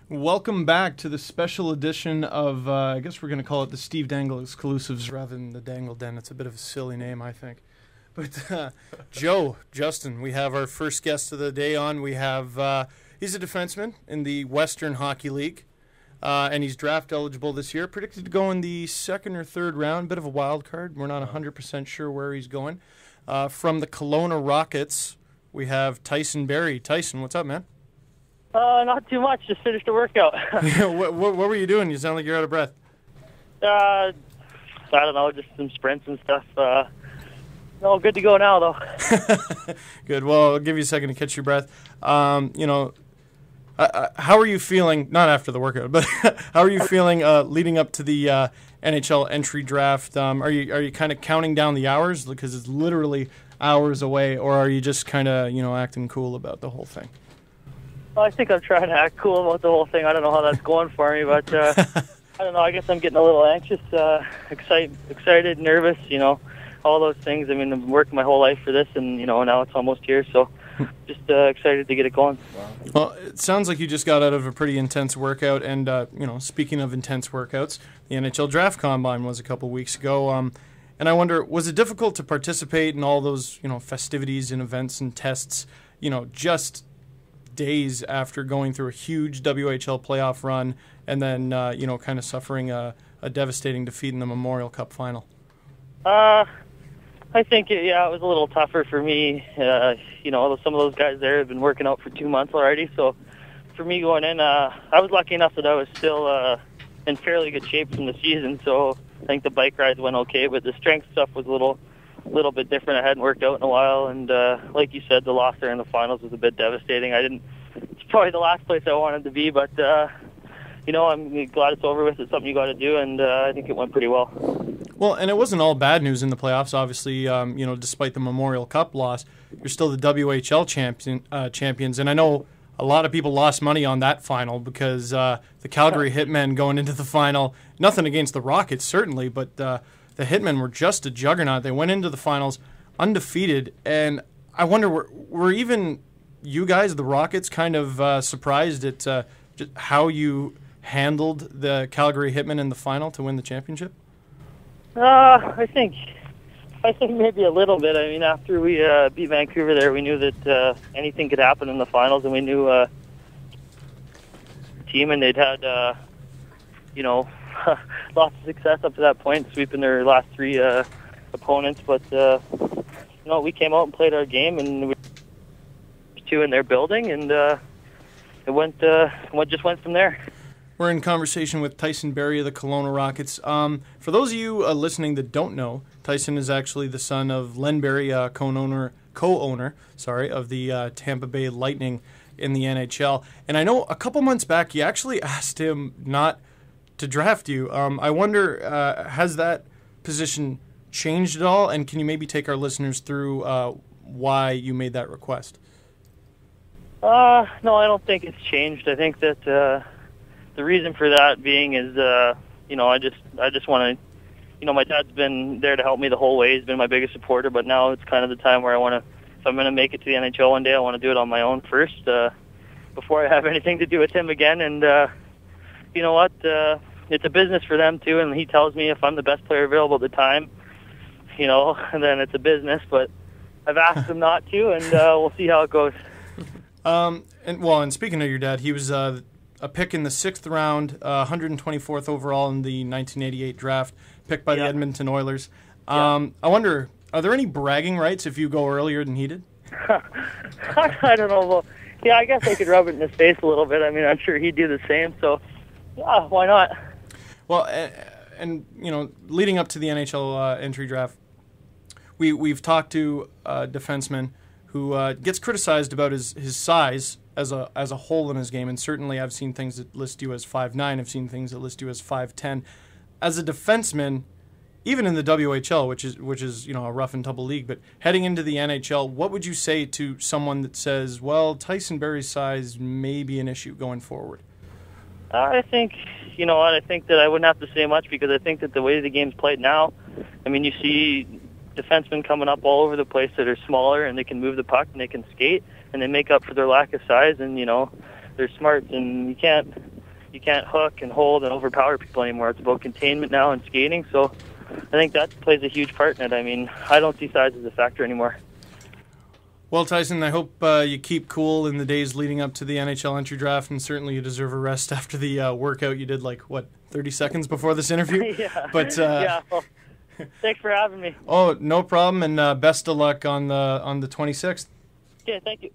Welcome back to the special edition of, I guess we're going to call it the Steve Dangle Exclusives rather than the Dangle Den. It's a bit of a silly name, I think. But Justin, we have our first guest of the day on. We have, he's a defenseman in the Western Hockey League, and he's draft eligible this year. Predicted to go in the second or third round, bit of a wild card. We're not 100% sure where he's going. From the Kelowna Rockets, we have Tyson Barrie. Tyson, what's up, man? Not too much. Just finished a workout. what were you doing? You sound like you're out of breath. I don't know, just some sprints and stuff. No, good to go now, though. Good. Well, I'll give you a second to catch your breath. How are you feeling, not after the workout, but how are you feeling leading up to the NHL Entry Draft? Are you kind of counting down the hours because it's literally hours away, or are you just kind of, acting cool about the whole thing? Well, I think I'm trying to act cool about the whole thing. I don't know how that's going for me, but I don't know. I guess I'm getting a little anxious, excited, nervous, all those things. I mean, I've been working my whole life for this, and, now it's almost here, so just excited to get it going. Well, it sounds like you just got out of a pretty intense workout, and, speaking of intense workouts, the NHL Draft Combine was a couple weeks ago, and I wonder, was it difficult to participate in all those, festivities and events and tests, just days after going through a huge WHL playoff run and then, kind of suffering a devastating defeat in the Memorial Cup final? I think, it was a little tougher for me. Some of those guys there have been working out for 2 months already. So for me going in, I was lucky enough that I was still in fairly good shape from the season. So I think the bike rides went okay, but the strength stuff was a little bit different. I hadn't worked out in a while, and like you said, the loss there in the finals was a bit devastating. It's probably the last place I wanted to be, but I'm glad it's over with. It's something you got to do, and I think it went pretty well. Well, and it wasn't all bad news in the playoffs. Obviously, despite the Memorial Cup loss, you're still the WHL champions, and I know a lot of people lost money on that final because the Calgary Hitmen going into the final. Nothing against the Rockets, certainly, but the Hitmen were just a juggernaut. They went into the finals undefeated, and I wonder, were even you guys, the Rockets, kind of surprised at just how you handled the Calgary Hitmen in the final to win the championship? I think maybe a little bit. I mean, after we beat Vancouver there, we knew that anything could happen in the finals, and we knew the team, and they'd had lots of success up to that point, sweeping their last three opponents. But we came out and played our game, and we were 2 in their building, and it just wwent from there. We're in conversation with Tyson Barrie of the Kelowna Rockets. For those of you listening that don't know, Tyson is actually the son of Len Barrie, co-owner of the Tampa Bay Lightning in the NHL. And I know a couple months back you actually asked him not to draft you. I wonder, has that position changed at all? And can you maybe take our listeners through why you made that request? No, I don't think it's changed. I think that the reason for that being is, I just want to, my dad's been there to help me the whole way. He's been my biggest supporter, but now it's kind of the time where I want to, if I'm going to make it to the NHL one day, I want to do it on my own first, before I have anything to do with him again. And you know what? It's a business for them too, and he tells me if I'm the best player available at the time, and then it's a business. But I've asked him not to, and we'll see how it goes. And speaking of your dad, he was a pick in the 6th round, 124th overall in the 1988 draft, picked by the Edmonton Oilers. I wonder, are there any bragging rights if you go earlier than he did? I don't know. Well, yeah, I guess I could rub it in his face a little bit. I mean, I'm sure he'd do the same. So, yeah, why not? Well, and leading up to the NHL entry draft, we've talked to a defenseman who gets criticized about his size as a whole in his game, and certainly I've seen things that list you as 5'9", I've seen things that list you as 5'10". As a defenseman, even in the WHL, which is a rough and tumble league, but heading into the NHL, what would you say to someone that says, well, Tyson Barrie's size may be an issue going forward? I think, I think that I wouldn't have to say much, because I think that the way the game's played now, I mean, you see defensemen coming up all over the place that are smaller, and they can move the puck and they can skate, and they make up for their lack of size, and they're smart, and you can't you can't hook and hold and overpower people anymore. It's about containment now and skating. So I think that plays a huge part in it. I mean, I don't see size as a factor anymore. Well, Tyson, I hope you keep cool in the days leading up to the NHL Entry Draft, and certainly you deserve a rest after the workout you did, 30 seconds before this interview? Yeah. But, yeah. Well, thanks for having me. Oh, no problem, and best of luck on the 26th. Okay, thank you.